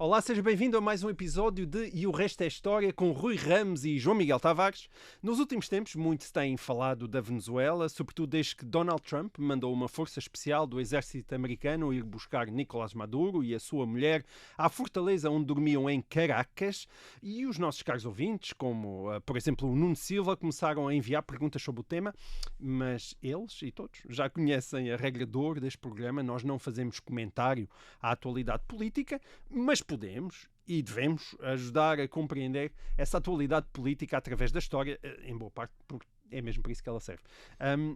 Olá, seja bem-vindo a mais um episódio de E o Resto é História com Rui Ramos e João Miguel Tavares. Nos últimos tempos, muito se tem falado da Venezuela, sobretudo desde que Donald Trump mandou uma força especial do exército americano ir buscar Nicolás Maduro e a sua mulher à fortaleza onde dormiam em Caracas. E os nossos caros ouvintes, como, por exemplo, o Nuno Silva, começaram a enviar perguntas sobre o tema, mas eles e todos já conhecem a regra de ouro deste programa. Nós não fazemos comentário à atualidade política, mas podemos e devemos ajudar a compreender essa atualidade política através da história, em boa parte porque é mesmo para isso que ela serve.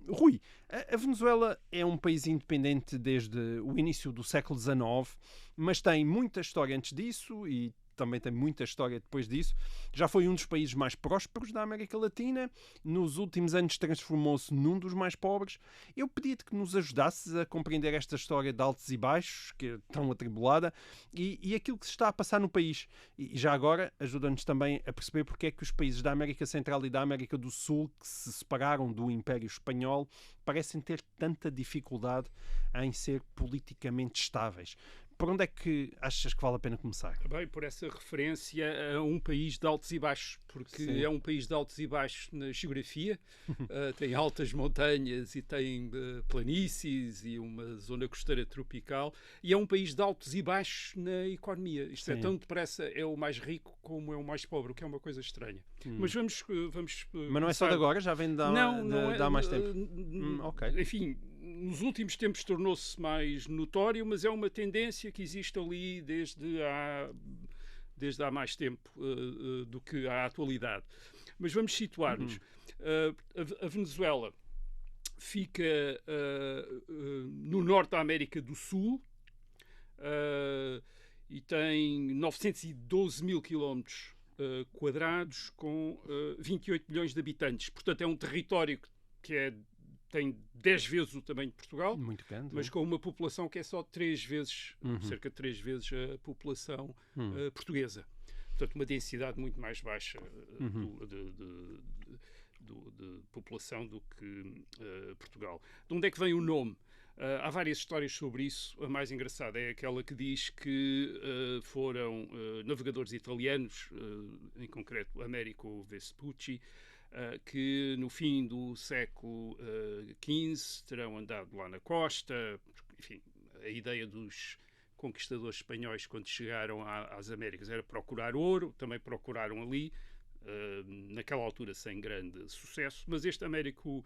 Rui, a Venezuela é um país independente desde o início do século XIX, mas tem muita história antes disso e também tem muita história depois disso. Já foi um dos países mais prósperos da América Latina. Nos últimos anos transformou-se num dos mais pobres. Eu pedi-te que nos ajudasses a compreender esta história de altos e baixos, que é tão atribulada, e aquilo que se está a passar no país. E já agora ajuda-nos também a perceber porque é que os países da América Central e da América do Sul, que se separaram do Império Espanhol, parecem ter tanta dificuldade em ser politicamente estáveis. Por onde é que achas que vale a pena começar? Bem, por essa referência a um país de altos e baixos, porque Sim. é um país de altos e baixos na geografia, tem altas montanhas e tem planícies e uma zona costeira tropical, e é um país de altos e baixos na economia. Isto é, tão depressa é o mais rico como é o mais pobre, o que é uma coisa estranha. Mas vamos Mas não é só de agora? Já vem de há mais tempo? Ok. Enfim, nos últimos tempos tornou-se mais notório, mas é uma tendência que existe ali desde há mais tempo do que à atualidade. Mas vamos situar-nos. A Venezuela fica no norte da América do Sul e tem 912 mil quilómetros quadrados com 28 milhões de habitantes. Portanto, é um território que tem 10 vezes o tamanho de Portugal, muito grande, mas com uma população que é só 3 vezes, cerca de 3 vezes a população portuguesa. Portanto, uma densidade muito mais baixa de população do que Portugal. De onde é que vem o nome? Há várias histórias sobre isso. A mais engraçada é aquela que diz que foram navegadores italianos, em concreto Americo Vespucci, que no fim do século XV terão andado lá na costa. Enfim, a ideia dos conquistadores espanhóis quando chegaram às Américas era procurar ouro, também procuraram ali, naquela altura sem grande sucesso, mas este Américo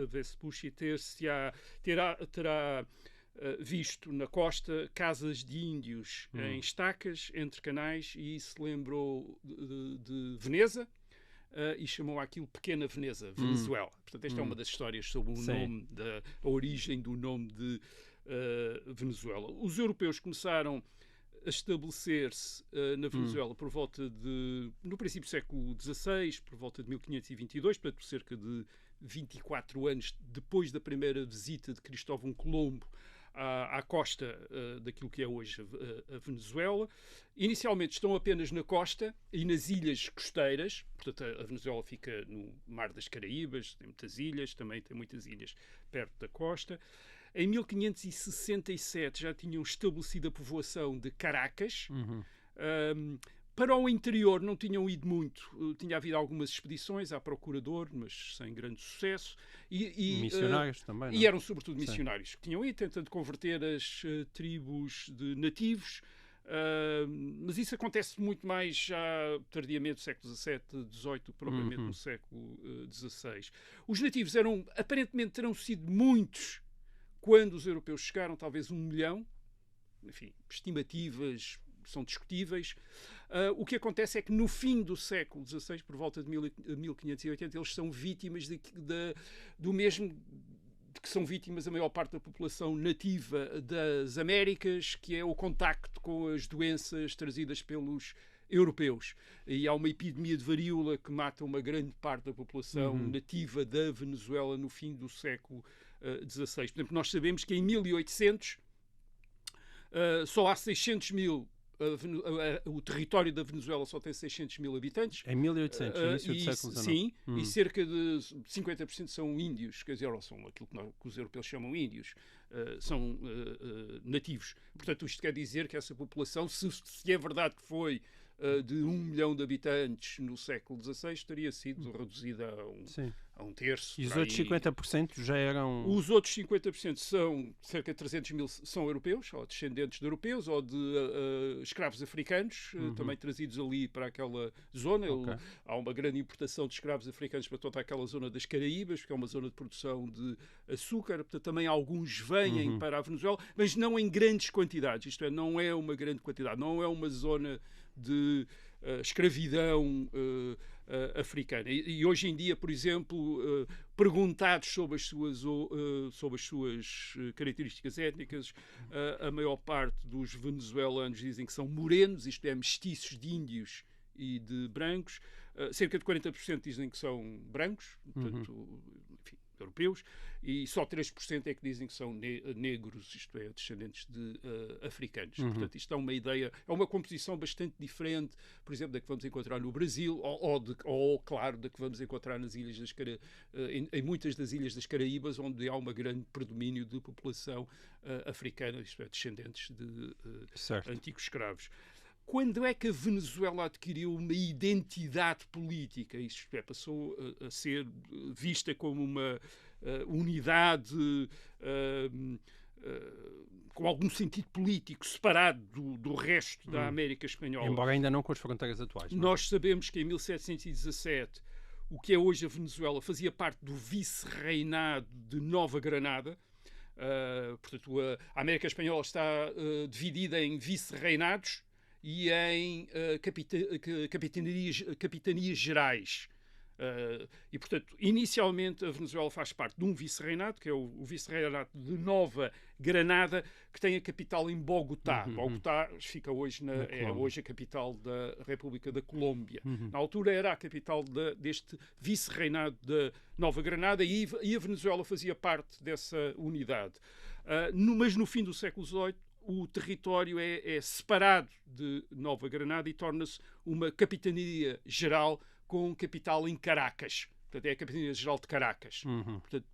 Vespucci terá visto na costa casas de índios em estacas entre canais e se lembrou de Veneza, e chamou aquilo Pequena Veneza, Venezuela. Portanto, esta é uma das histórias sobre o nome, a origem do nome de Venezuela. Os europeus começaram a estabelecer-se na Venezuela por volta no princípio do século XVI, por volta de 1522, portanto, cerca de 24 anos depois da primeira visita de Cristóvão Colombo à costa daquilo que é hoje a Venezuela. Inicialmente estão apenas na costa e nas ilhas costeiras. Portanto, a Venezuela fica no Mar das Caraíbas, tem muitas ilhas, também tem muitas ilhas perto da costa. Em 1567 já tinham estabelecido a povoação de Caracas. Para o interior não tinham ido muito. Tinha havido algumas expedições à procura de ouro, mas sem grande sucesso. Missionários também, não? E eram sobretudo missionários que tinham ido tentando converter as tribos de nativos. Mas isso acontece muito mais já tardiamente no século XVII, XVIII, propriamente no século XVI. Os nativos aparentemente terão sido muitos quando os europeus chegaram, talvez 1 milhão. Enfim, estimativas são discutíveis. O que acontece é que no fim do século XVI, por volta de 1580, eles são vítimas do mesmo de que são vítimas a maior parte da população nativa das Américas, que é o contacto com as doenças trazidas pelos europeus. E há uma epidemia de varíola que mata uma grande parte da população nativa da Venezuela no fim do século XVI. Por exemplo, nós sabemos que em 1800 só há 600 mil o território da Venezuela só tem 600 mil habitantes. Em 1800, início do século XIX. Sim, e cerca de 50% são índios, quer dizer, ou são aquilo que os europeus chamam índios. nativos. Portanto, isto quer dizer que essa população, se é verdade que foi de 1 milhão de habitantes no século XVI, teria sido reduzida a um terço. E os outros 50% já eram... Os outros 50% são, cerca de 300 mil, são europeus, ou descendentes de europeus, ou de escravos africanos, também trazidos ali para aquela zona. Há uma grande importação de escravos africanos para toda aquela zona das Caraíbas, porque é uma zona de produção de açúcar. Portanto, também alguns vêm para a Venezuela, mas não em grandes quantidades. Isto é, não é uma grande quantidade, não é uma zona de escravidão africana. E hoje em dia, por exemplo, perguntados sobre as suas características étnicas, a maior parte dos venezuelanos dizem que são morenos, isto é, mestiços de índios e de brancos. Cerca de 40% dizem que são brancos, portanto, enfim, europeus, e só 3% é que dizem que são negros, isto é, descendentes de africanos. Portanto, isto é uma ideia, é uma composição bastante diferente, por exemplo, da que vamos encontrar no Brasil, claro, da que vamos encontrar nas ilhas em muitas das ilhas das Caraíbas, onde há um grande predomínio de população africana, isto é, descendentes de antigos escravos. Quando é que a Venezuela adquiriu uma identidade política? Isto é, passou a ser vista como uma unidade com algum sentido político, separado do resto da América Espanhola. Embora ainda não com as fronteiras atuais. Nós sabemos que em 1717, o que é hoje a Venezuela, fazia parte do vice-reinado de Nova Granada. Portanto, a América Espanhola está dividida em vice-reinados e em capitanias gerais. E, portanto, inicialmente a Venezuela faz parte de um vice-reinado, que é o vice-reinado de Nova Granada, que tem a capital em Bogotá. Bogotá fica hoje é hoje a capital da República da Colômbia. Na altura era a capital deste vice-reinado de Nova Granada e a Venezuela fazia parte dessa unidade. Mas no fim do século XVIII, o território é separado de Nova Granada e torna-se uma capitania geral com capital em Caracas. Portanto, é a Capitania Geral de Caracas. Portanto,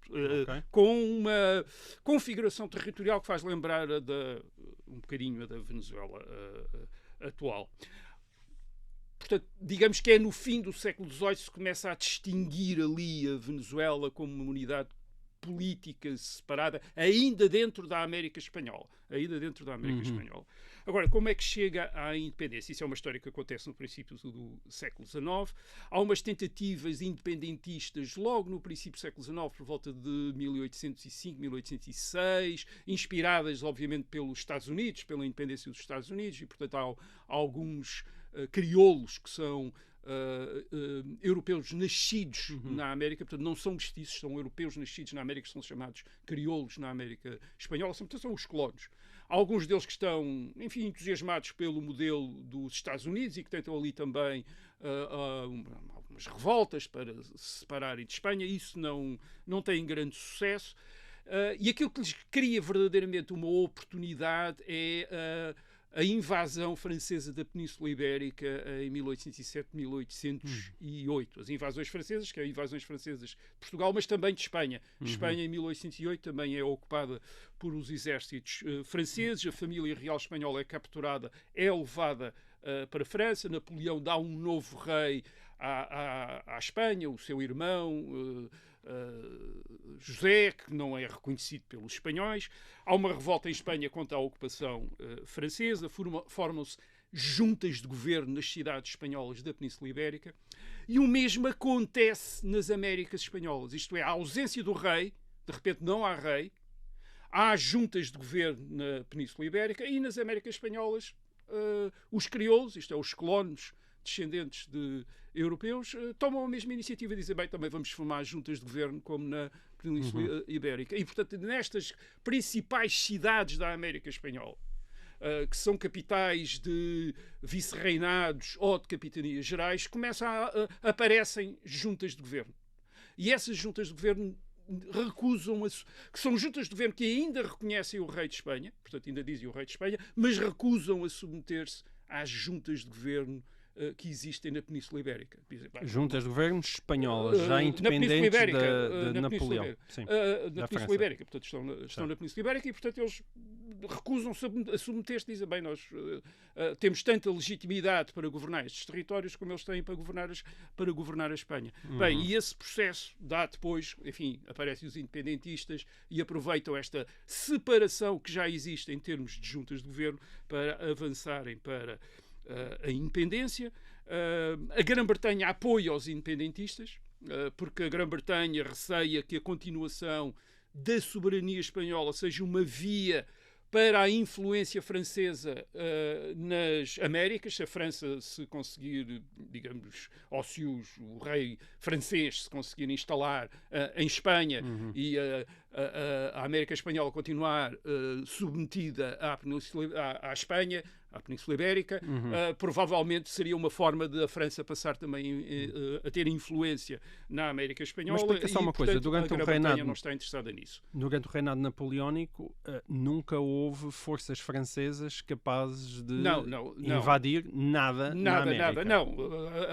com uma configuração territorial que faz lembrar um bocadinho a da Venezuela atual. Portanto, digamos que é no fim do século XVIII que se começa a distinguir ali a Venezuela como uma unidade política separada, ainda dentro da América Espanhola. Agora, como é que chega à independência? Isso é uma história que acontece no princípio do século XIX. Há umas tentativas independentistas logo no princípio do século XIX, por volta de 1805, 1806, inspiradas, obviamente, pelos Estados Unidos, pela independência dos Estados Unidos, e, portanto, há alguns crioulos que são europeus nascidos na América, portanto não são mestiços, são europeus nascidos na América, são chamados crioulos na América Espanhola, portanto são os colonos. Há alguns deles que estão, enfim, entusiasmados pelo modelo dos Estados Unidos e que tentam ali também algumas revoltas para se separarem de Espanha. Isso não tem grande sucesso. E aquilo que lhes cria verdadeiramente uma oportunidade é a invasão francesa da Península Ibérica em 1807, 1808. As invasões francesas, que são invasões francesas de Portugal, mas também de Espanha. Espanha, em 1808, também é ocupada por os exércitos franceses. A família real espanhola é capturada, é levada para a França. Napoleão dá um novo rei à Espanha, o seu irmão José, que não é reconhecido pelos espanhóis. Há uma revolta em Espanha contra a ocupação francesa, formam-se juntas de governo nas cidades espanholas da Península Ibérica, e o mesmo acontece nas Américas Espanholas, isto é, a ausência do rei, de repente não há rei, há juntas de governo na Península Ibérica, e nas Américas Espanholas os crioulos, isto é, os colonos descendentes de europeus, tomam a mesma iniciativa e dizem, bem, também vamos formar juntas de governo como na Península Ibérica. E, portanto, nestas principais cidades da América Espanhola, que são capitais de vice-reinados ou de capitanias gerais, aparecem juntas de governo. E essas juntas de governo que são juntas de governo que ainda reconhecem o rei de Espanha, portanto, ainda dizem o rei de Espanha, mas recusam a submeter-se às juntas de governo que existem na Península Ibérica. Juntas de governos espanholas, já independentes de Napoleão. Na Península Ibérica. Portanto, estão na Península Ibérica e, portanto, eles recusam-se a submeter-se, dizem, bem, nós temos tanta legitimidade para governar estes territórios como eles têm para governar a Espanha. Bem, e esse processo dá depois, enfim, aparecem os independentistas e aproveitam esta separação que já existe em termos de juntas de governo para avançarem para a independência. A Grã-Bretanha apoia os independentistas, porque a Grã-Bretanha receia que a continuação da soberania espanhola seja uma via para a influência francesa nas Américas. Se a França se conseguir, digamos, ou se o rei francês se conseguir instalar em Espanha e a América Espanhola continuar submetida à Espanha, à Península Ibérica, provavelmente seria uma forma de a França passar também a ter influência na América Espanhola. Mas explica só uma coisa, durante o reinado não está interessada nisso. Durante o reinado napoleónico nunca houve forças francesas capazes de invadir nada na América. Não.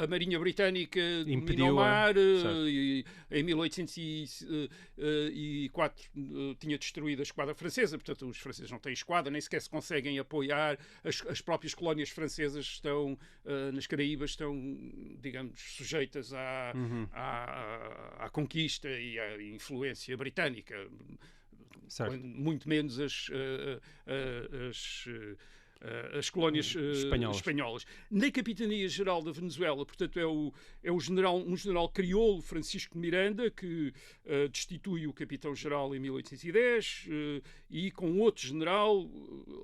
A Marinha Britânica dominou o mar e em 1804 tinha destruído a esquadra francesa, portanto os franceses não têm esquadra, nem sequer se conseguem apoiar. As próprias colónias francesas estão nas Caraíbas, estão, digamos, sujeitas à conquista e à influência britânica. Certo. Muito menos as colónias espanholas. Na Capitania-Geral da Venezuela, portanto, é um general crioulo, Francisco de Miranda, que destitui o capitão-geral em 1810 e com outro general,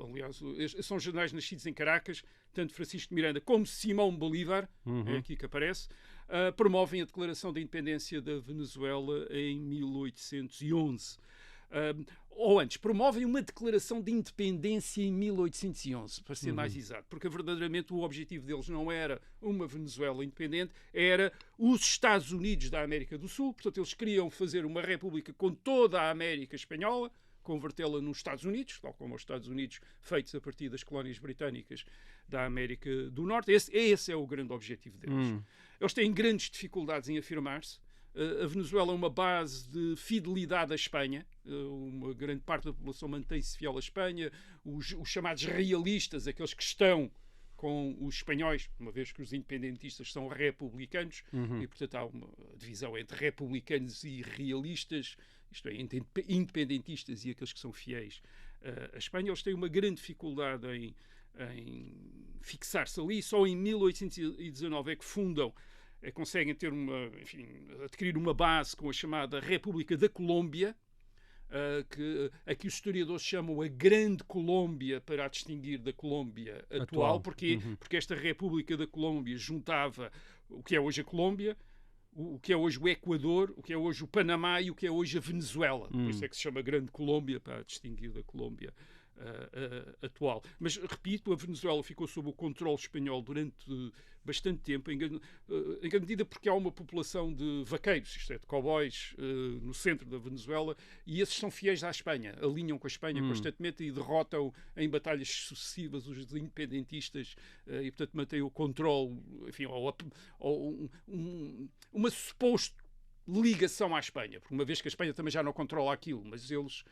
aliás, são generais nascidos em Caracas, tanto Francisco de Miranda como Simão Bolívar, é aqui que aparece, promovem a declaração da independência da Venezuela em 1811. Ou antes, promovem uma declaração de independência em 1811, para ser mais exato, porque verdadeiramente o objetivo deles não era uma Venezuela independente, era os Estados Unidos da América do Sul. Portanto, eles queriam fazer uma república com toda a América Espanhola, convertê-la nos Estados Unidos, tal como os Estados Unidos feitos a partir das colónias britânicas da América do Norte. Esse é o grande objetivo deles. Eles têm grandes dificuldades em afirmar-se. A Venezuela é uma base de fidelidade à Espanha. Uma grande parte da população mantém-se fiel à Espanha. Os chamados realistas, aqueles que estão com os espanhóis, uma vez que os independentistas são republicanos, e portanto há uma divisão entre republicanos e realistas, isto é, entre independentistas e aqueles que são fiéis à Espanha. Eles têm uma grande dificuldade em fixar-se ali. Só em 1819 é que conseguem ter adquirir uma base com a chamada República da Colômbia, que aqui os historiadores chamam a Grande Colômbia para a distinguir da Colômbia atual. Porque esta República da Colômbia juntava o que é hoje a Colômbia, o que é hoje o Equador, o que é hoje o Panamá e o que é hoje a Venezuela. Por isso é que se chama Grande Colômbia, para a distinguir da Colômbia atual. Mas, repito, a Venezuela ficou sob o controle espanhol durante bastante tempo, em grande medida porque há uma população de vaqueiros, isto é, de cowboys, no centro da Venezuela, e esses são fiéis à Espanha, alinham com a Espanha constantemente e derrotam em batalhas sucessivas os independentistas e, portanto, mantêm o controle, enfim, ou uma suposta ligação à Espanha, porque uma vez que a Espanha também já não controla aquilo, mas eles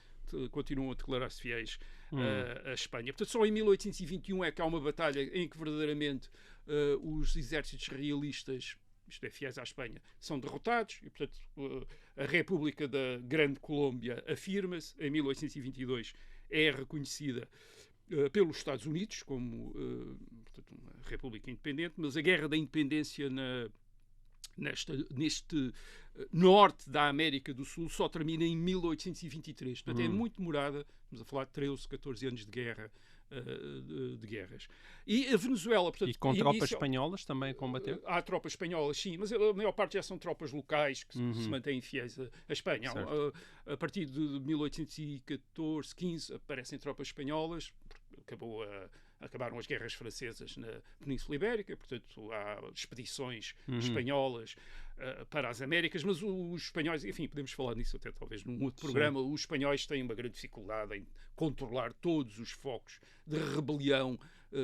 continuam a declarar-se fiéis à Espanha. Portanto, só em 1821 é que há uma batalha em que verdadeiramente os exércitos realistas, isto é, fiéis à Espanha, são derrotados e, portanto, a República da Grande Colômbia afirma-se. Em 1822 é reconhecida pelos Estados Unidos como portanto, uma república independente, mas a Guerra da Independência neste norte da América do Sul só termina em 1823. Portanto, é muito demorada. Estamos a falar de 13, 14 anos de guerra, de guerras. E a Venezuela, portanto... E com tropas espanholas também a combater? Há tropas espanholas, sim, mas a maior parte já são tropas locais que se mantêm fiéis à Espanha. A partir de 1814, 15, aparecem tropas espanholas, acabaram as guerras francesas na Península Ibérica, portanto há expedições espanholas para as Américas, mas os espanhóis, enfim, podemos falar nisso até talvez num outro programa, os espanhóis têm uma grande dificuldade em controlar todos os focos de rebelião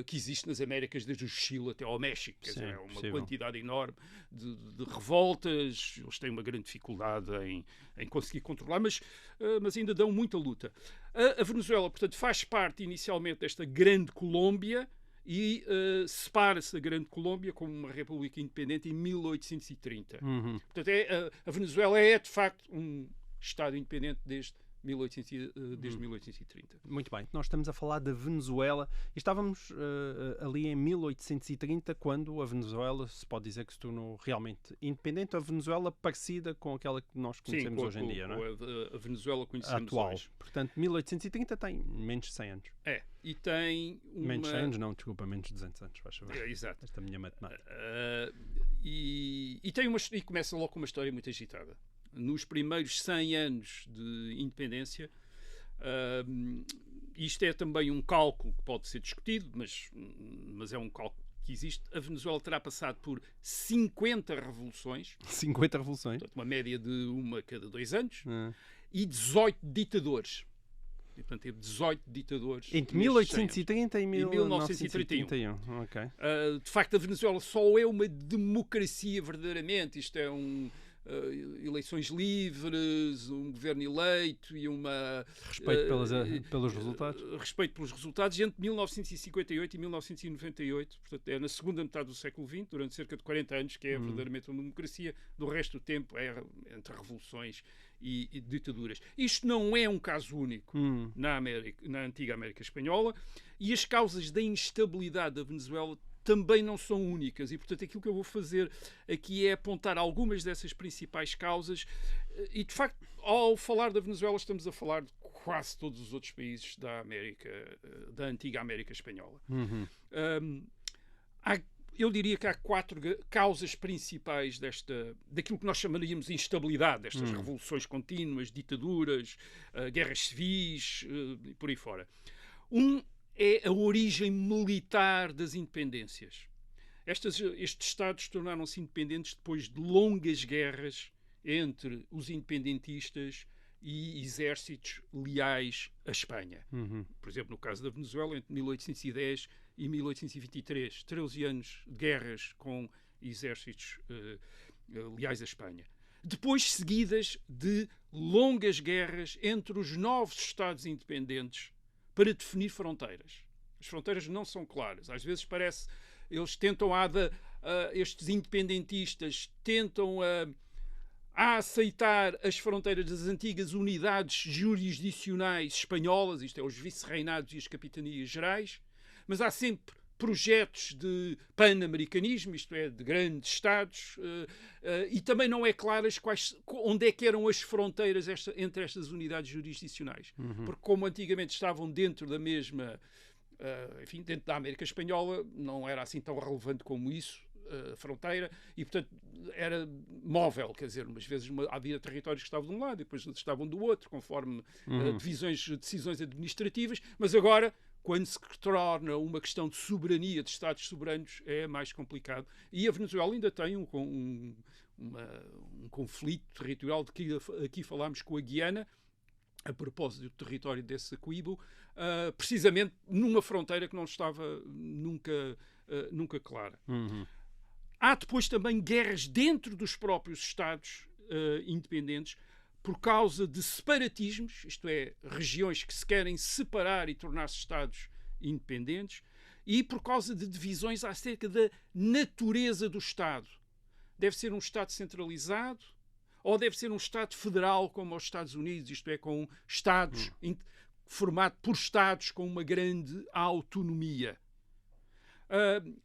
que existe nas Américas, desde o Chile até ao México. Quer dizer, é uma possível. quantidade enorme de revoltas. Eles têm uma grande dificuldade em conseguir controlar, mas ainda dão muita luta. A Venezuela, portanto, faz parte inicialmente desta grande Colômbia e separa-se da Grande Colômbia como uma república independente em 1830. Portanto, a Venezuela é, de facto, um Estado independente desde 1830. Muito bem, nós estamos a falar da Venezuela e estávamos ali em 1830, quando a Venezuela se pode dizer que se tornou realmente independente, a Venezuela parecida com aquela que nós conhecemos hoje em dia, não é? A Venezuela conhecemos atual. hoje. Portanto, 1830 tem menos de 100 anos. E tem uma... Menos de 100 anos, não, desculpa, menos de 200 anos, faz favor. Exato. Esta minha matemática. E começa logo com uma história muito agitada. Nos primeiros 100 anos de independência, isto é também um cálculo que pode ser discutido, mas é um cálculo que existe. A Venezuela terá passado por 50 revoluções. 50 revoluções? Portanto, uma média de uma a cada 2 anos. E 18 ditadores. E, portanto, teve 18 ditadores. Entre 1830 e 1931. Ok. De facto, a Venezuela só é uma democracia verdadeiramente. Isto é eleições livres, um governo eleito e uma... Respeito pelos resultados. Respeito pelos resultados entre 1958 e 1998. Portanto, é na segunda metade do século XX, durante cerca de 40 anos, que é verdadeiramente uma democracia. Do resto do tempo é entre revoluções e ditaduras. Isto não é um caso único na antiga América Espanhola, e as causas da instabilidade da Venezuela também não são únicas, e portanto aquilo que eu vou fazer aqui é apontar algumas dessas principais causas, e de facto ao falar da Venezuela estamos a falar de quase todos os outros países da antiga América Espanhola. Eu diria que há 4 causas principais daquilo que nós chamaríamos de instabilidade, destas revoluções contínuas, ditaduras, guerras civis e por aí fora. É a origem militar das independências. Estes Estados tornaram-se independentes depois de longas guerras entre os independentistas e exércitos leais à Espanha. Por exemplo, no caso da Venezuela, entre 1810 e 1823, 13 anos de guerras com exércitos leais à Espanha. Depois, seguidas de longas guerras entre os novos Estados independentes para definir fronteiras. As fronteiras não são claras. Às vezes eles tentam, estes independentistas tentam a aceitar as fronteiras das antigas unidades jurisdicionais espanholas, isto é, os vice-reinados e as capitanias gerais, mas há sempre projetos de pan-americanismo, isto é, de grandes Estados, e também não é claro onde é que eram as fronteiras entre estas unidades jurisdicionais. Porque como antigamente estavam dentro da mesma, dentro da América Espanhola, não era assim tão relevante como isso, a fronteira, e portanto era móvel, quer dizer, umas vezes havia territórios que estavam de um lado e depois estavam do outro, conforme decisões administrativas, mas agora, quando se torna uma questão de soberania, de Estados soberanos, é mais complicado. E a Venezuela ainda tem um conflito territorial de que aqui falámos com a Guiana, a propósito do território desse Essequibo, precisamente numa fronteira que não estava nunca clara. Há depois também guerras dentro dos próprios Estados independentes, por causa de separatismos, isto é, regiões que se querem separar e tornar-se Estados independentes, e por causa de divisões acerca da natureza do Estado. Deve ser um Estado centralizado ou deve ser um Estado federal como os Estados Unidos, isto é, com Estados formado por Estados com uma grande autonomia.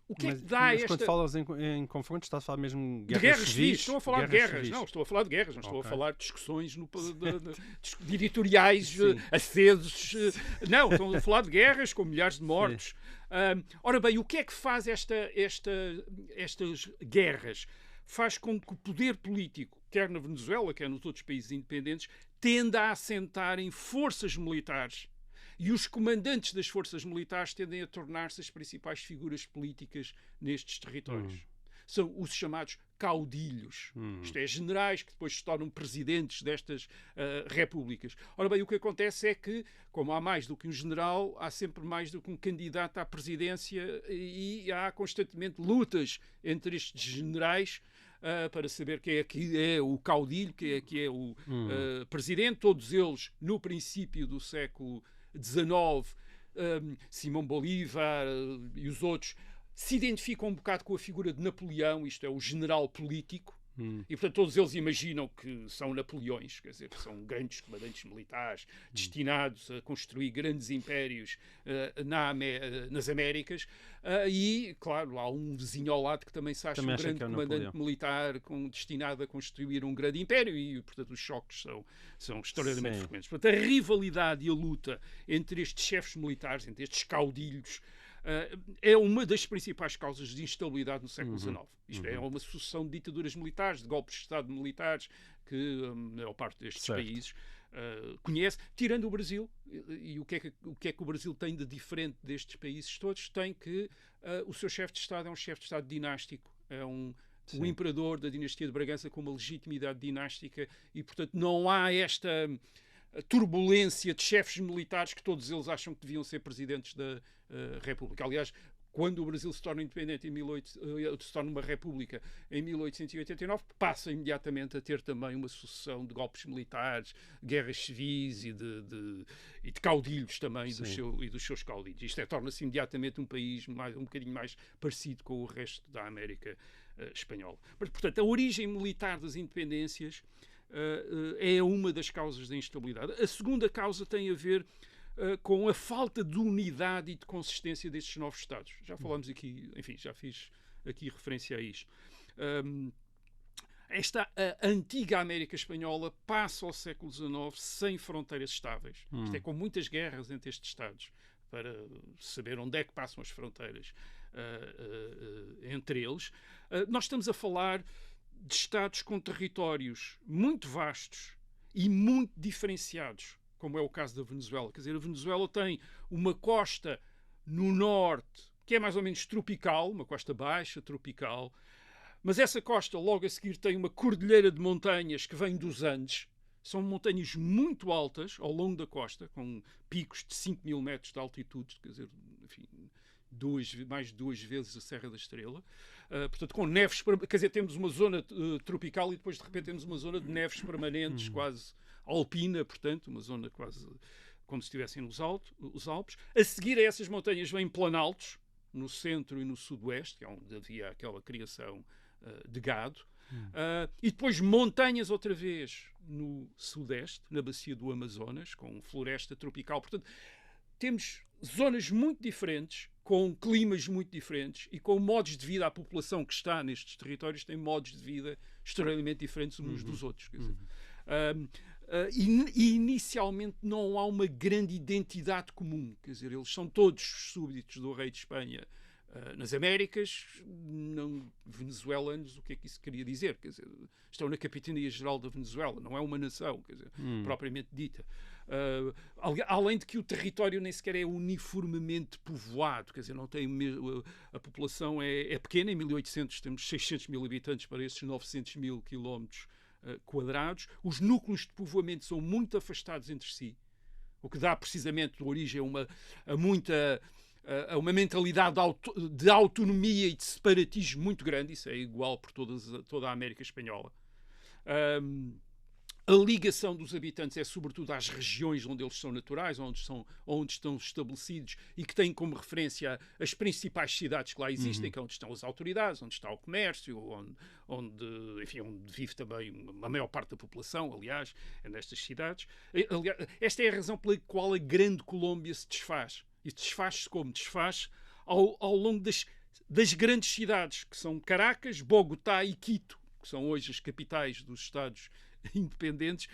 O que é que dá mas quando falas em confrontos, estás a falar mesmo de guerras civis? Estou a falar de guerras. Não, estou a falar de guerras. Não estou a falar de discussões de editoriais acesos. Não, estou a falar de guerras com milhares de mortos. Ora bem, o que é que faz estas guerras? Faz com que o poder político, quer na Venezuela, quer nos outros países independentes, tenda a assentar em forças militares. E os comandantes das forças militares tendem a tornar-se as principais figuras políticas nestes territórios. são os chamados caudilhos. Isto é, generais que depois se tornam presidentes destas repúblicas. Ora bem, o que acontece é que, como há mais do que um general, há sempre mais do que um candidato à presidência e há constantemente lutas entre estes generais para saber quem é que é o caudilho, quem é que é o presidente. Todos eles, no princípio do século XIX, Simão Bolívar e os outros, se identificam um bocado com a figura de Napoleão, isto é, o general político, e portanto todos eles imaginam que são Napoleões, quer dizer, que são grandes comandantes militares destinados a construir grandes impérios nas Américas, e claro, há um vizinho ao lado que também se acha um grande comandante militar destinado a construir um grande império, e portanto os choques são extraordinariamente frequentes. Portanto, a rivalidade e a luta entre estes chefes militares, entre estes caudilhos, é uma das principais causas de instabilidade no século XIX. Isto é uma sucessão de ditaduras militares, de golpes de Estado militares, que a maior parte destes países conhece, tirando o Brasil. E o que é que o Brasil tem de diferente destes países todos? Tem que o seu chefe de Estado é um chefe de Estado dinástico, é o imperador da dinastia de Bragança com uma legitimidade dinástica e, portanto, não há esta turbulência de chefes militares que todos eles acham que deviam ser presidentes da República. Aliás, quando o Brasil se torna independente se torna uma república em 1889, passa imediatamente a ter também uma sucessão de golpes militares, guerras civis e de caudilhos também dos seus caudilhos. Isto torna-se imediatamente um país um bocadinho mais parecido com o resto da América espanhola. Mas, portanto, a origem militar das independências é uma das causas da instabilidade. A segunda causa tem a ver com a falta de unidade e de consistência destes novos Estados. Já falamos aqui, enfim, já fiz aqui referência a isto. Esta antiga América Espanhola passa ao século XIX sem fronteiras estáveis. Isto é, com muitas guerras entre estes Estados, para saber onde é que passam as fronteiras entre eles. Nós estamos a falar de Estados com territórios muito vastos e muito diferenciados, como é o caso da Venezuela. Quer dizer, a Venezuela tem uma costa no norte que é mais ou menos tropical, uma costa baixa, tropical, mas essa costa logo a seguir tem uma cordilheira de montanhas que vem dos Andes. São montanhas muito altas ao longo da costa, com picos de 5.000 metros de altitude, quer dizer, enfim, mais de 2 vezes a Serra da Estrela. Portanto, com neves, quer dizer, temos uma zona tropical e depois de repente temos uma zona de neves permanentes, quase alpina, portanto, uma zona quase como se estivessem os Alpes. A seguir a essas montanhas vêm planaltos, no centro e no sudoeste, que é onde havia aquela criação de gado. E depois montanhas outra vez no sudeste, na bacia do Amazonas, com floresta tropical. Portanto, temos zonas muito diferentes, com climas muito diferentes e com modos de vida. A população que está nestes territórios tem modos de vida extremamente diferentes uns dos outros. Quer dizer, e inicialmente não há uma grande identidade comum. Quer dizer, eles são todos súbditos do rei de Espanha nas Américas, não venezuelanos. O que é que isso queria dizer? Quer dizer, estão na capitania geral da Venezuela, não é uma nação, quer dizer, propriamente dita. Além de que o território nem sequer é uniformemente povoado, quer dizer, não tem a população é pequena. Em 1800 temos 600 mil habitantes para esses 900 mil quilómetros quadrados. Os núcleos de povoamento são muito afastados entre si, o que dá precisamente origem a uma mentalidade de autonomia e de separatismo muito grande. Isso é igual por toda a América Espanhola. A ligação dos habitantes é sobretudo às regiões onde eles são naturais, onde estão estabelecidos e que têm como referência as principais cidades que lá existem, que é onde estão as autoridades, onde está o comércio, onde vive também a maior parte da população, aliás, é nestas cidades. Aliás, esta é a razão pela qual a Grande Colômbia se desfaz. E desfaz-se como? Desfaz ao longo das grandes cidades, que são Caracas, Bogotá e Quito, que são hoje as capitais dos Estados independentes,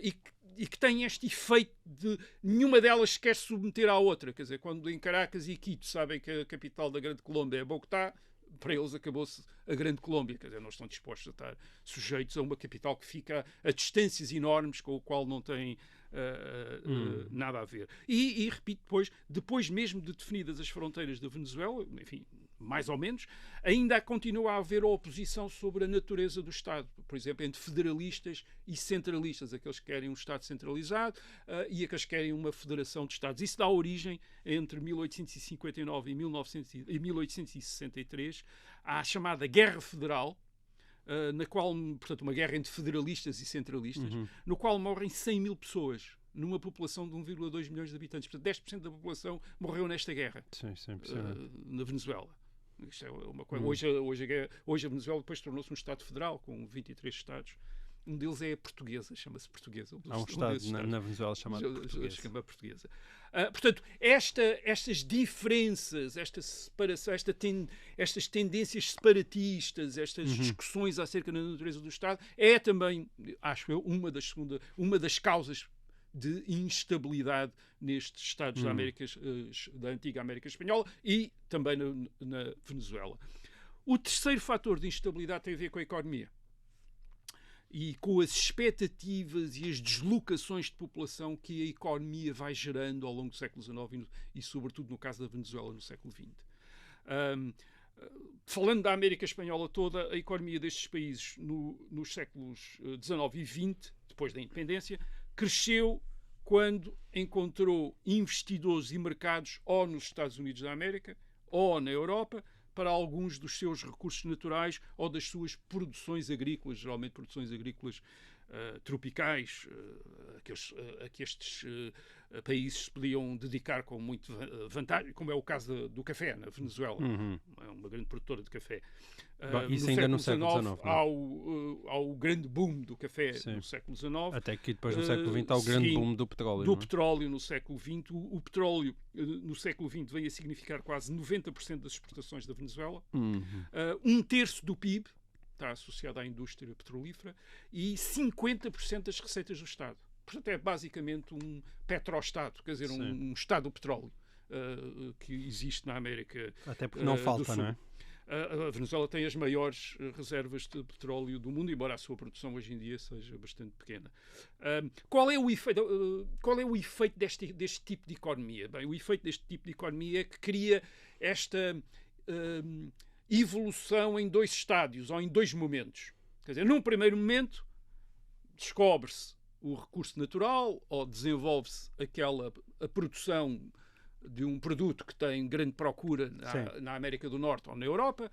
e que têm este efeito de nenhuma delas se quer submeter à outra. Quer dizer, quando em Caracas e Quito sabem que a capital da Grande Colômbia é Bogotá, para eles acabou-se a Grande Colômbia. Quer dizer, não estão dispostos a estar sujeitos a uma capital que fica a distâncias enormes, com o qual não têm nada a ver. E repito, depois mesmo de definidas as fronteiras da Venezuela, enfim, mais ou menos, ainda continua a haver oposição sobre a natureza do Estado. Por exemplo, entre federalistas e centralistas, aqueles que querem um Estado centralizado e aqueles que querem uma federação de Estados. Isso dá origem, entre 1859 e 1863, à chamada Guerra Federal, na qual, portanto, uma guerra entre federalistas e centralistas, no qual morrem 100 mil pessoas, numa população de 1,2 milhões de habitantes. Portanto, 10% da população morreu nesta guerra. Sim, na Venezuela. Isto é uma coisa. Hoje a Venezuela depois tornou-se um Estado federal, com 23 Estados. Um deles é a Portuguesa, chama-se Portuguesa. Há um Estado na Venezuela chamado Portuguesa. Portanto, estas diferenças, esta separação, estas tendências separatistas, estas discussões acerca da natureza do Estado, é também, acho eu, uma das causas de instabilidade nestes Estados da antiga América Espanhola e também na Venezuela. O terceiro fator de instabilidade tem a ver com a economia e com as expectativas e as deslocações de população que a economia vai gerando ao longo do século XIX e sobretudo no caso da Venezuela, no século XX. Falando da América Espanhola toda, a economia destes países nos séculos XIX e XX, depois da independência, cresceu quando encontrou investidores e mercados ou nos Estados Unidos da América ou na Europa para alguns dos seus recursos naturais ou das suas produções agrícolas, geralmente produções agrícolas tropicais, a que estes países se podiam dedicar com muito vantagem, como é o caso do café na Venezuela. É uma grande produtora de café. Isso ainda no século XIX. Há o grande boom do café no século XIX. Até que depois no século XX há o grande boom do petróleo. Petróleo no século XX. O petróleo no século XX veio a significar quase 90% das exportações da Venezuela. Um terço do PIB está associado à indústria petrolífera e 50% das receitas do Estado. Portanto, é basicamente um petroestado, quer dizer, um Estado do petróleo que existe na América. Até porque não falta, não é? A Venezuela tem as maiores reservas de petróleo do mundo, embora a sua produção hoje em dia seja bastante pequena. Qual é o efeito deste tipo de economia? Bem, o efeito deste tipo de economia é que cria esta evolução em dois estádios, ou em dois momentos. Quer dizer, num primeiro momento, descobre-se o recurso natural, ou desenvolve-se a produção de um produto que tem grande procura na América do Norte ou na Europa,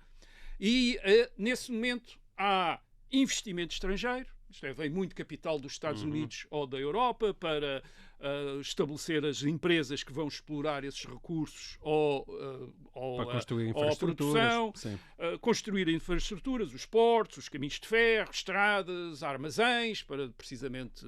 e nesse momento há investimento estrangeiro, isto é, vem muito capital dos Estados Unidos ou da Europa para estabelecer as empresas que vão explorar esses recursos ou construir a produção, construir infraestruturas, os portos, os caminhos de ferro, estradas, armazéns, para precisamente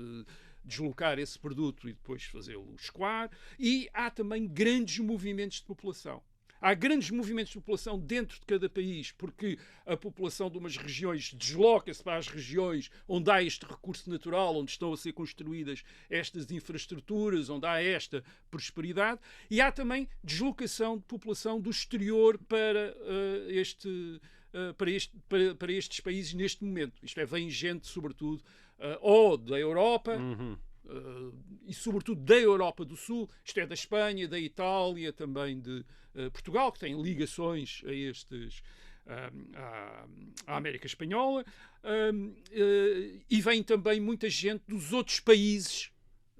deslocar esse produto e depois fazê-lo escoar. E há também grandes movimentos de população. Há grandes movimentos de população dentro de cada país, porque a população de umas regiões desloca-se para as regiões onde há este recurso natural, onde estão a ser construídas estas infraestruturas, onde há esta prosperidade, e há também deslocação de população do exterior para estes países neste momento. Isto é, vem gente, sobretudo, ou da Europa, e sobretudo da Europa do Sul, isto é, da Espanha, da Itália, também de Portugal, que têm ligações à América Espanhola, e vem também muita gente dos outros países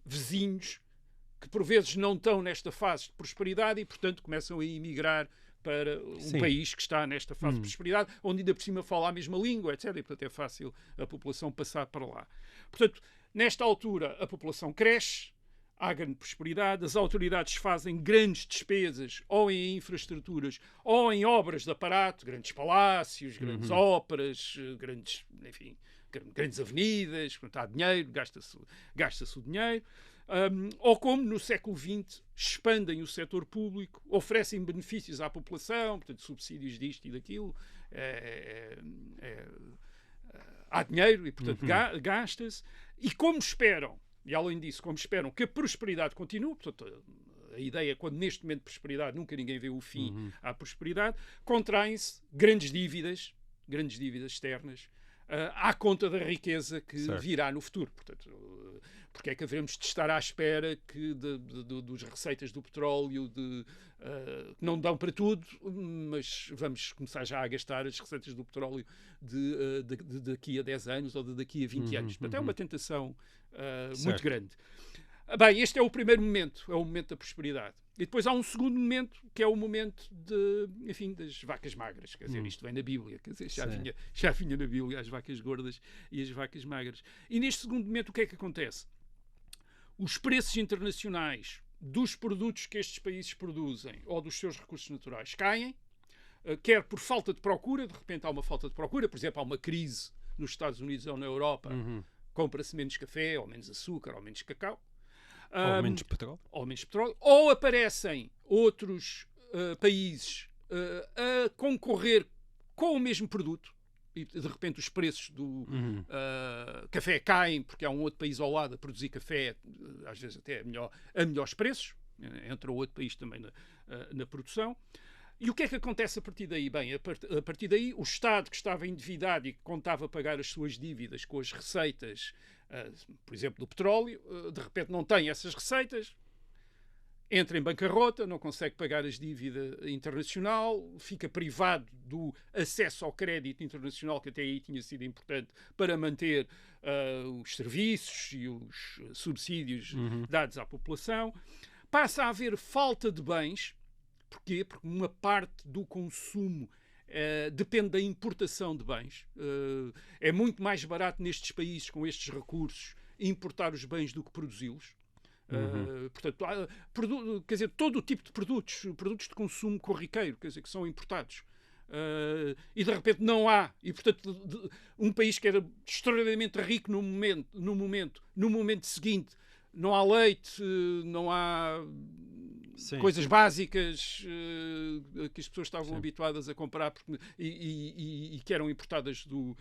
vizinhos que por vezes não estão nesta fase de prosperidade e, portanto, começam a emigrar para um país que está nesta fase de prosperidade, onde ainda por cima fala a mesma língua, etc. E, portanto, é fácil a população passar para lá. Portanto, nesta altura, a população cresce, há grande prosperidade, as autoridades fazem grandes despesas ou em infraestruturas ou em obras de aparato, grandes palácios, grandes óperas, grandes avenidas, portanto, há dinheiro, gasta-se o dinheiro. Ou como no século XX expandem o setor público, oferecem benefícios à população, portanto, subsídios disto e daquilo, há dinheiro e, portanto, gasta-se. E como esperam, e além disso, como esperam que a prosperidade continue, portanto, a ideia é quando neste momento de prosperidade nunca ninguém vê o fim à prosperidade, contraem-se grandes dívidas externas, à conta da riqueza que virá no futuro. porque é que havemos de estar à espera que dos receitas do petróleo que não dão para tudo, mas vamos começar já a gastar as receitas do petróleo de daqui a 10 anos ou de daqui a 20 anos. Portanto, é uma tentação muito grande. Bem, este é o primeiro momento, é o momento da prosperidade. E depois há um segundo momento, que é o momento das vacas magras. Quer dizer, isto vem na Bíblia, quer dizer, já vinha na Bíblia as vacas gordas e as vacas magras. E neste segundo momento o que é que acontece? Os preços internacionais dos produtos que estes países produzem ou dos seus recursos naturais caem, quer por falta de procura, de repente há uma falta de procura, por exemplo, há uma crise nos Estados Unidos ou na Europa, compra-se menos café, ou menos açúcar, ou menos cacau. Ou menos petróleo. Ou aparecem outros países a concorrer com o mesmo produto e de repente os preços do café caem porque há um outro país ao lado a produzir café, às vezes até a melhores preços, entra outro país também na produção. E o que é que acontece a partir daí? Bem, a partir daí o Estado que estava endividado e que contava pagar as suas dívidas com as receitas, por exemplo, do petróleo, de repente não tem essas receitas, entra em bancarrota, não consegue pagar as dívidas internacional, fica privado do acesso ao crédito internacional, que até aí tinha sido importante para manter os serviços e os subsídios dados à população. Passa a haver falta de bens. Porquê? Porque uma parte do consumo depende da importação de bens. É muito mais barato nestes países, com estes recursos, importar os bens do que produzi-los. Portanto, quer dizer, todo o tipo de produtos de consumo corriqueiro, quer dizer, que são importados. E de repente não há. E, portanto, um país que era extraordinariamente rico no momento seguinte, não há leite, não há coisas básicas que as pessoas estavam habituadas a comprar e que eram importadas do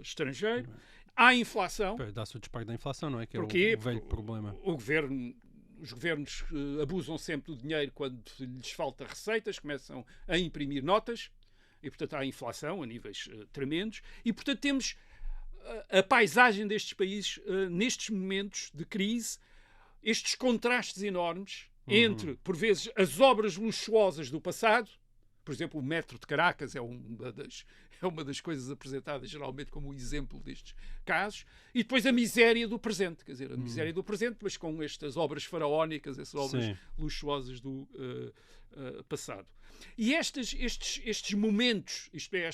estrangeiro. Há inflação. Dá-se o disparo da inflação, não é? Que Porquê? É o velho problema. Os governos abusam sempre do dinheiro quando lhes falta receitas, começam a imprimir notas e, portanto, há inflação a níveis tremendos. E, portanto, temos a paisagem destes países, nestes momentos de crise, estes contrastes enormes entre, por vezes, as obras luxuosas do passado. Por exemplo, o metro de Caracas é uma das coisas apresentadas geralmente como um exemplo destes casos, e depois a miséria do presente, quer dizer, a miséria do presente, mas com estas obras faraónicas, essas obras luxuosas do passado. E estes momentos, isto é,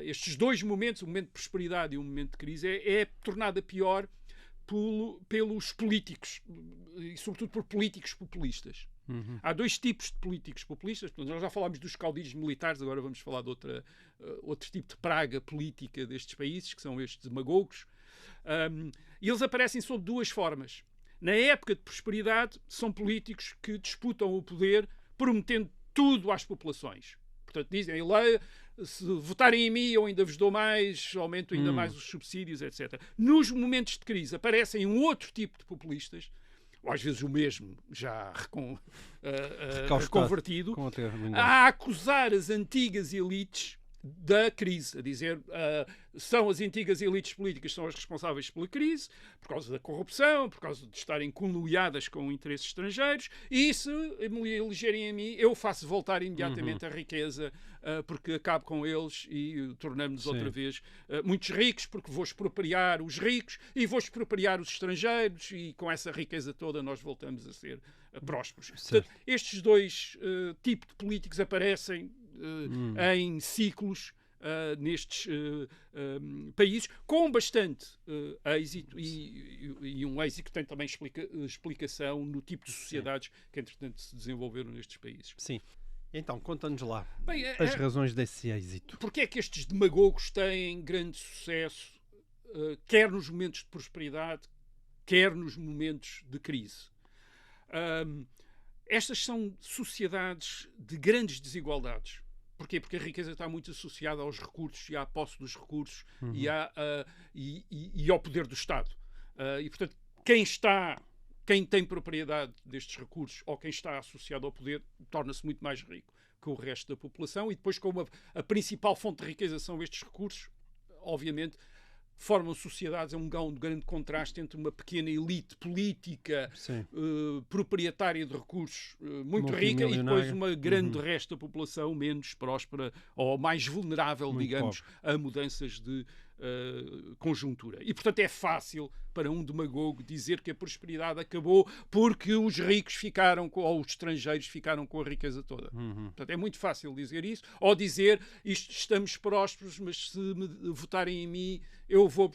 estes dois momentos, o momento de prosperidade e o momento de crise, é tornada pior pelos políticos, e sobretudo por políticos populistas. Há dois tipos de políticos populistas. Nós já falámos dos caudilhos militares, agora vamos falar de outro tipo de praga política destes países, que são estes demagogos. E eles aparecem sob duas formas. Na época de prosperidade, são políticos que disputam o poder prometendo tudo às populações. Portanto, dizem, se votarem em mim, eu ainda vos dou mais, aumento ainda mais os subsídios, etc. Nos momentos de crise aparecem um outro tipo de populistas, ou às vezes o mesmo, já reconvertido, a acusar as antigas elites da crise, a dizer são as antigas elites políticas que são as responsáveis pela crise, por causa da corrupção, por causa de estarem conluiadas com interesses estrangeiros, e se me elegerem a mim, eu faço voltar imediatamente a riqueza, porque acabo com eles e tornamos-nos outra vez muitos ricos, porque vou expropriar os ricos e vou expropriar os estrangeiros, e com essa riqueza toda nós voltamos a ser prósperos. Portanto, estes dois tipos de políticos aparecem em ciclos nestes países, com bastante êxito, e um êxito que tem também explicação no tipo de sociedades que, entretanto, se desenvolveram nestes países. Sim. Então, conta-nos lá as razões desse êxito. Porque é que estes demagogos têm grande sucesso, quer nos momentos de prosperidade, quer nos momentos de crise? Estas são sociedades de grandes desigualdades. Porquê? Porque a riqueza está muito associada aos recursos e à posse dos recursos e ao poder do Estado. E, portanto, quem tem propriedade destes recursos ou quem está associado ao poder torna-se muito mais rico que o resto da população, e depois, como a principal fonte de riqueza são estes recursos, obviamente formam sociedades, é um grande contraste entre uma pequena elite política proprietária de recursos muito rica e depois uma grande resto da população menos próspera ou mais vulnerável, muito digamos, pobre, a mudanças de conjuntura. E, portanto, é fácil para um demagogo dizer que a prosperidade acabou porque os ricos ficaram, ou os estrangeiros ficaram com a riqueza toda. Portanto, é muito fácil dizer isso, ou dizer estamos prósperos, mas se votarem em mim, eu vou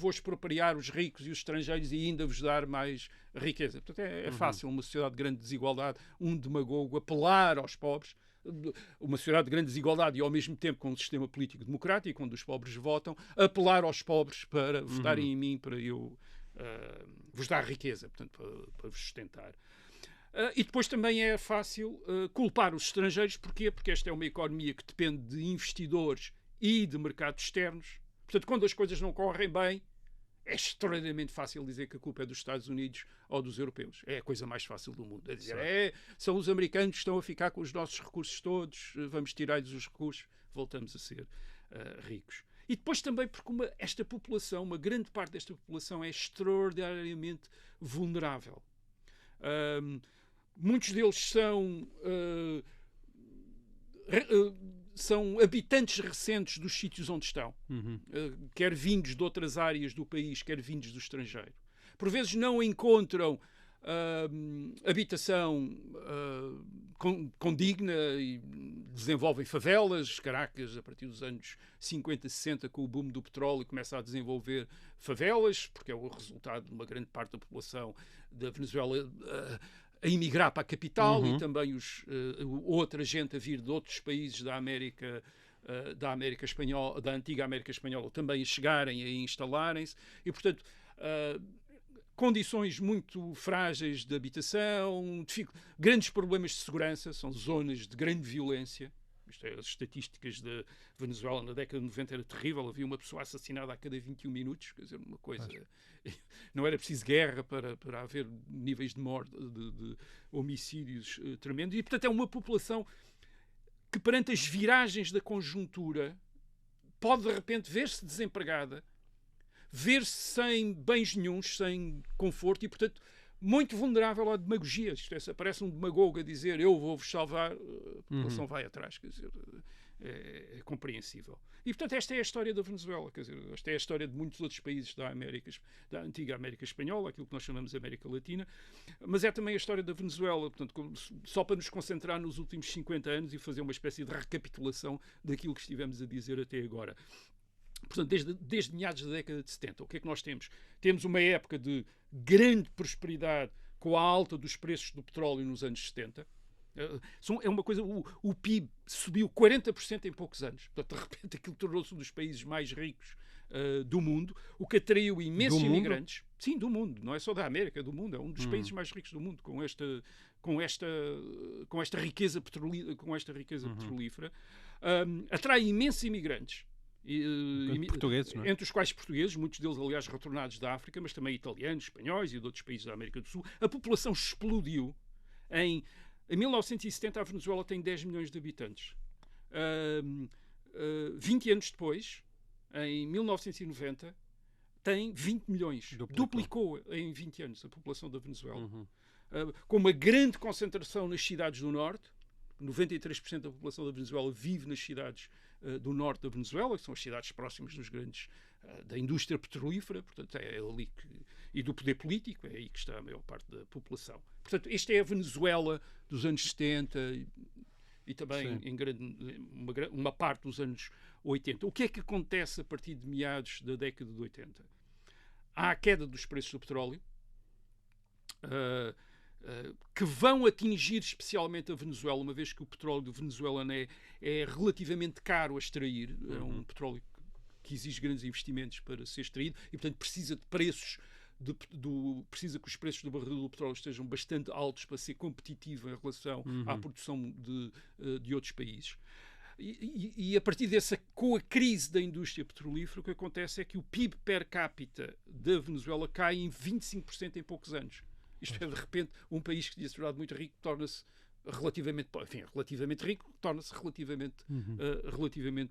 expropriar os ricos e os estrangeiros e ainda vos dar mais riqueza. Portanto, é fácil, uma sociedade de grande desigualdade, um demagogo apelar aos pobres, uma sociedade de grande desigualdade e ao mesmo tempo com um sistema político democrático, onde os pobres votam, apelar aos pobres para votarem em mim, para eu vos dar riqueza, portanto, para vos sustentar. E depois também é fácil culpar os estrangeiros. Porquê? Porque esta é uma economia que depende de investidores e de mercados externos. Portanto, quando as coisas não correm bem, é extraordinariamente fácil dizer que a culpa é dos Estados Unidos ou dos europeus. É a coisa mais fácil do mundo. É dizer, são os americanos que estão a ficar com os nossos recursos todos, vamos tirar-lhes os recursos, voltamos a ser ricos. E depois também porque esta população, uma grande parte desta população é extraordinariamente vulnerável. Muitos deles são habitantes recentes dos sítios onde estão, quer vindos de outras áreas do país, quer vindos do estrangeiro. Por vezes não encontram habitação condigna e desenvolvem favelas. Caracas, a partir dos anos 50, 60, com o boom do petróleo, começa a desenvolver favelas, porque é o resultado de uma grande parte da população da Venezuela a emigrar para a capital e também outra gente a vir de outros países da América Espanhola, da antiga América Espanhola, também a chegarem, a instalarem-se. E, portanto, condições muito frágeis de habitação, grandes problemas de segurança, são zonas de grande violência. As estatísticas da Venezuela na década de 90 era terrível, havia uma pessoa assassinada a cada 21 minutos, quer dizer, uma coisa... Não era preciso guerra para haver níveis de morte, de homicídios tremendos. E, portanto, é uma população que, perante as viragens da conjuntura, pode, de repente, ver-se desempregada, ver-se sem bens nenhuns, sem conforto e, portanto, muito vulnerável à demagogia. Isto é, se aparece um demagogo a dizer eu vou-vos salvar, a população vai atrás. Quer dizer, é compreensível. E, portanto, esta é a história da Venezuela. Quer dizer, esta é a história de muitos outros países da antiga América Espanhola, aquilo que nós chamamos de América Latina, mas é também a história da Venezuela. Portanto, só para nos concentrar nos últimos 50 anos e fazer uma espécie de recapitulação daquilo que estivemos a dizer até agora. Portanto, desde meados da década de 70, o que é que nós temos? Temos uma época de grande prosperidade com a alta dos preços do petróleo nos anos 70. É uma coisa, o PIB subiu 40% em poucos anos. Portanto, de repente, aquilo tornou-se um dos países mais ricos do mundo, o que atraiu imensos imigrantes. Sim, do mundo, não é só da América, é do mundo. É um dos países mais ricos do mundo, com esta riqueza petrolífera. Atrai imensos imigrantes. Portugueses, não é? Entre os quais portugueses, muitos deles, aliás, retornados da África, mas também italianos, espanhóis e de outros países da América do Sul. A população explodiu. Em 1970, a Venezuela tem 10 milhões de habitantes. 20 anos depois, em 1990, tem 20 milhões. Duplicou em 20 anos a população da Venezuela. Com uma grande concentração nas cidades do Norte. 93% da população da Venezuela vive nas cidades do norte da Venezuela, que são as cidades próximas dos grandes da indústria petrolífera, portanto é ali e do poder político, é aí que está a maior parte da população. Portanto, esta é a Venezuela dos anos 70 e também uma parte dos anos 80. O que é que acontece a partir de meados da década de 80? Há a queda dos preços do petróleo, que vão atingir especialmente a Venezuela, uma vez que o petróleo venezuelano é relativamente caro a extrair. É um petróleo que exige grandes investimentos para ser extraído e, portanto, precisa de preços, precisa que os preços do barril do petróleo estejam bastante altos para ser competitivo em relação à produção de outros países. E a partir com a crise da indústria petrolífera, o que acontece é que o PIB per capita da Venezuela cai em 25% em poucos anos. Isto é, de repente, um país que tinha se tornado muito rico torna-se relativamente rico, torna-se relativamente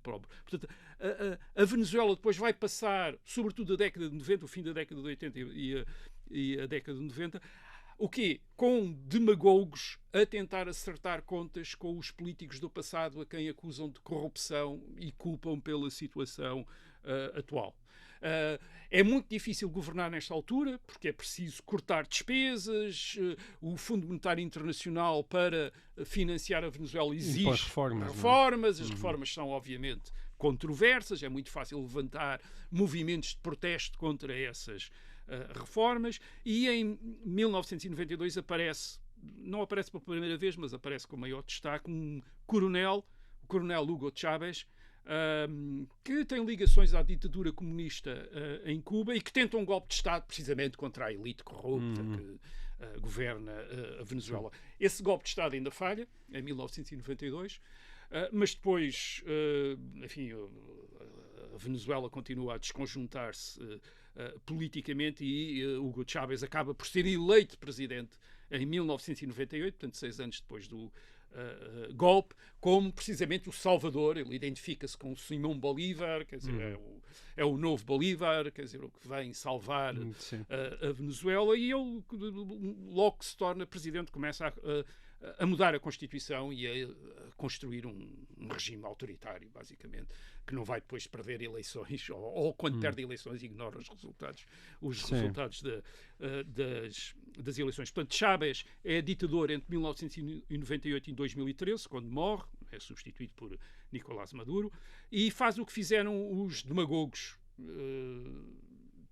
pobre. Portanto, a Venezuela depois vai passar, sobretudo a década de 90, o fim da década de 80 e a década de 90, o quê? Com demagogos a tentar acertar contas com os políticos do passado, a quem acusam de corrupção e culpam pela situação atual. É muito difícil governar nesta altura, porque é preciso cortar despesas, o Fundo Monetário Internacional para financiar a Venezuela exige reformas. As reformas são, obviamente, controversas, é muito fácil levantar movimentos de protesto contra essas reformas, e em 1992 não aparece pela primeira vez, mas aparece com maior destaque, o coronel Hugo Chávez, que tem ligações à ditadura comunista em Cuba e que tenta um golpe de Estado precisamente contra a elite corrupta que governa a Venezuela. Esse golpe de Estado ainda falha, em 1992, mas depois, enfim, a Venezuela continua a desconjuntar-se politicamente e Hugo Chávez acaba por ser eleito presidente em 1998, portanto 6 anos depois do golpe, como precisamente o salvador. Ele identifica-se com o Simão Bolívar, quer dizer, é o novo Bolívar, quer dizer, o que vem salvar a Venezuela, e ele, logo que se torna presidente, começa a mudar a Constituição e a construir um regime autoritário, basicamente, que não vai depois perder eleições, ou quando perde eleições ignora os resultados das eleições. Portanto, Chávez é ditador entre 1998 e 2013, quando morre, é substituído por Nicolás Maduro, e faz o que fizeram os demagogos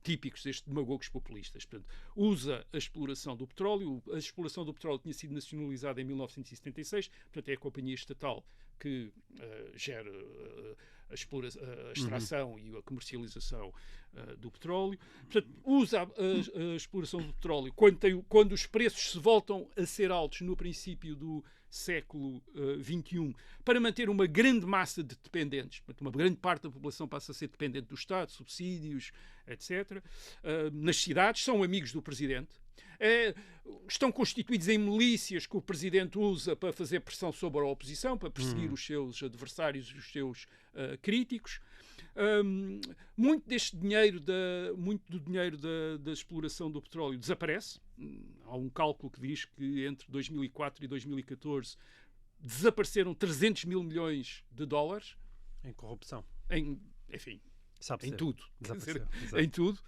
típicos destes demagogos populistas. Portanto, usa a exploração do petróleo. A exploração do petróleo tinha sido nacionalizada em 1976, portanto é a companhia estatal que gera a extração e a comercialização do petróleo. Portanto, usa a exploração do petróleo quando os preços se voltam a ser altos no princípio do século XXI, para manter uma grande massa de dependentes. Portanto, uma grande parte da população passa a ser dependente do Estado, subsídios, etc. Nas cidades, são amigos do presidente. Estão constituídos em milícias que o presidente usa para fazer pressão sobre a oposição, para perseguir os seus adversários e os seus críticos. Muito do dinheiro da exploração do petróleo desaparece. Há um cálculo que diz que entre 2004 e 2014 desapareceram 300 mil milhões de dólares. Em corrupção. Enfim, Sabe em ser. tudo. Dizer, em tudo.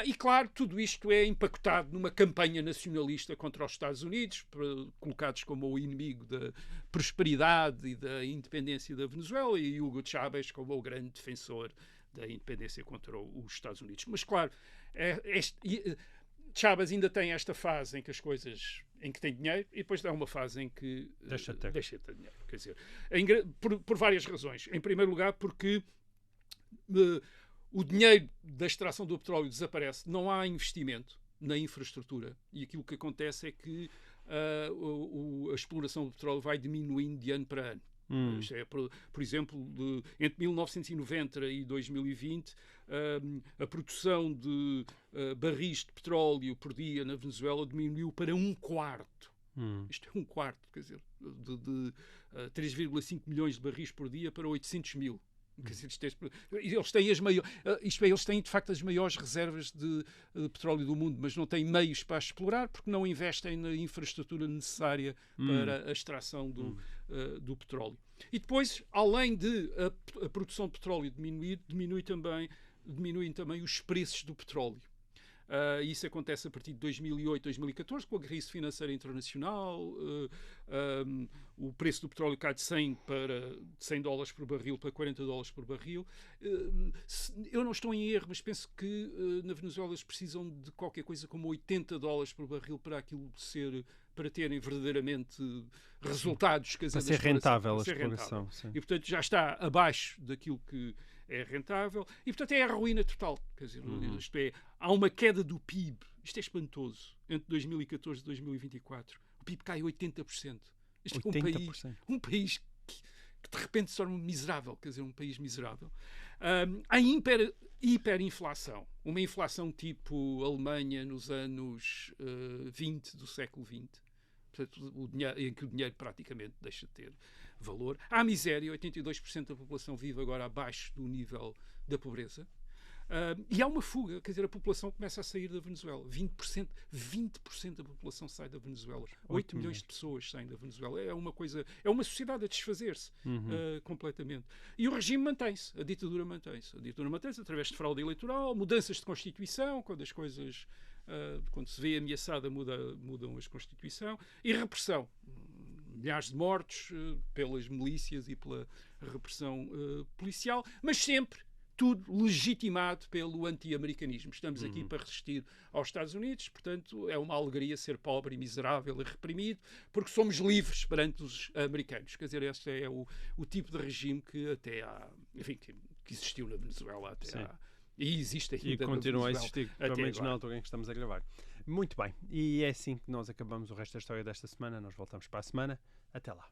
E, claro, tudo isto é empacotado numa campanha nacionalista contra os Estados Unidos, colocados como o inimigo da prosperidade e da independência da Venezuela, e Hugo Chávez como o grande defensor da independência contra os Estados Unidos. Mas, claro, Chávez ainda tem esta fase em que as coisas... em que tem dinheiro, e depois há uma fase em que deixa de ter dinheiro. Quer dizer, por várias razões. Em primeiro lugar, porque o dinheiro da extração do petróleo desaparece, não há investimento na infraestrutura, e aquilo que acontece é que a exploração do petróleo vai diminuindo de ano para ano. Isto é, por exemplo, entre 1990 e 2020, a produção de barris de petróleo por dia na Venezuela diminuiu para 1/4. Isto é 1/4, quer dizer, de 3,5 milhões de barris por dia para 800 mil. Eles têm de facto as maiores reservas de petróleo do mundo, mas não têm meios para explorar porque não investem na infraestrutura necessária para a extração do petróleo. E depois, além de a produção de petróleo diminuir, diminuem também os preços do petróleo. Isso acontece a partir de 2008, 2014, com a crise financeira internacional. O preço do petróleo cai de 100 dólares por barril para 40 dólares por barril. Eu não estou em erro, mas penso que na Venezuela eles precisam de qualquer coisa como 80 dólares por barril para terem verdadeiramente resultados. Para ser rentável a exploração. E, portanto, já está abaixo daquilo que é rentável, e portanto é a ruína total. Quer dizer, isto é, há uma queda do PIB, isto é espantoso, entre 2014 e 2024. O PIB cai 80%. Isto 80%. É um país que de repente se torna miserável, quer dizer, um país miserável. Há hiperinflação, uma inflação tipo Alemanha nos anos 20 do século XX. portanto, em que o dinheiro praticamente deixa de ter valor. Há miséria, 82% da população vive agora abaixo do nível da pobreza. E há uma fuga, quer dizer, a população começa a sair da Venezuela. 20% da população sai da Venezuela. 8 milhões de pessoas saem da Venezuela. É uma coisa, é uma sociedade a desfazer-se completamente. E o regime mantém-se, a ditadura mantém-se. A ditadura mantém-se através de fraude eleitoral, mudanças de Constituição, quando as coisas, quando se vê ameaçada, mudam as Constituição, e repressão. Milhares de mortos pelas milícias e pela repressão policial, mas sempre tudo legitimado pelo anti-americanismo. Estamos aqui para resistir aos Estados Unidos, portanto, é uma alegria ser pobre e miserável e reprimido, porque somos livres perante os americanos. Quer dizer, este é o tipo de regime que até há, enfim, que existiu na Venezuela até há, e existe ainda. E continua a existir, pelo menos agora. na altura em que estamos a gravar. Muito bem, e é assim que nós acabamos o resto da história desta semana. Nós voltamos para a semana. Até lá.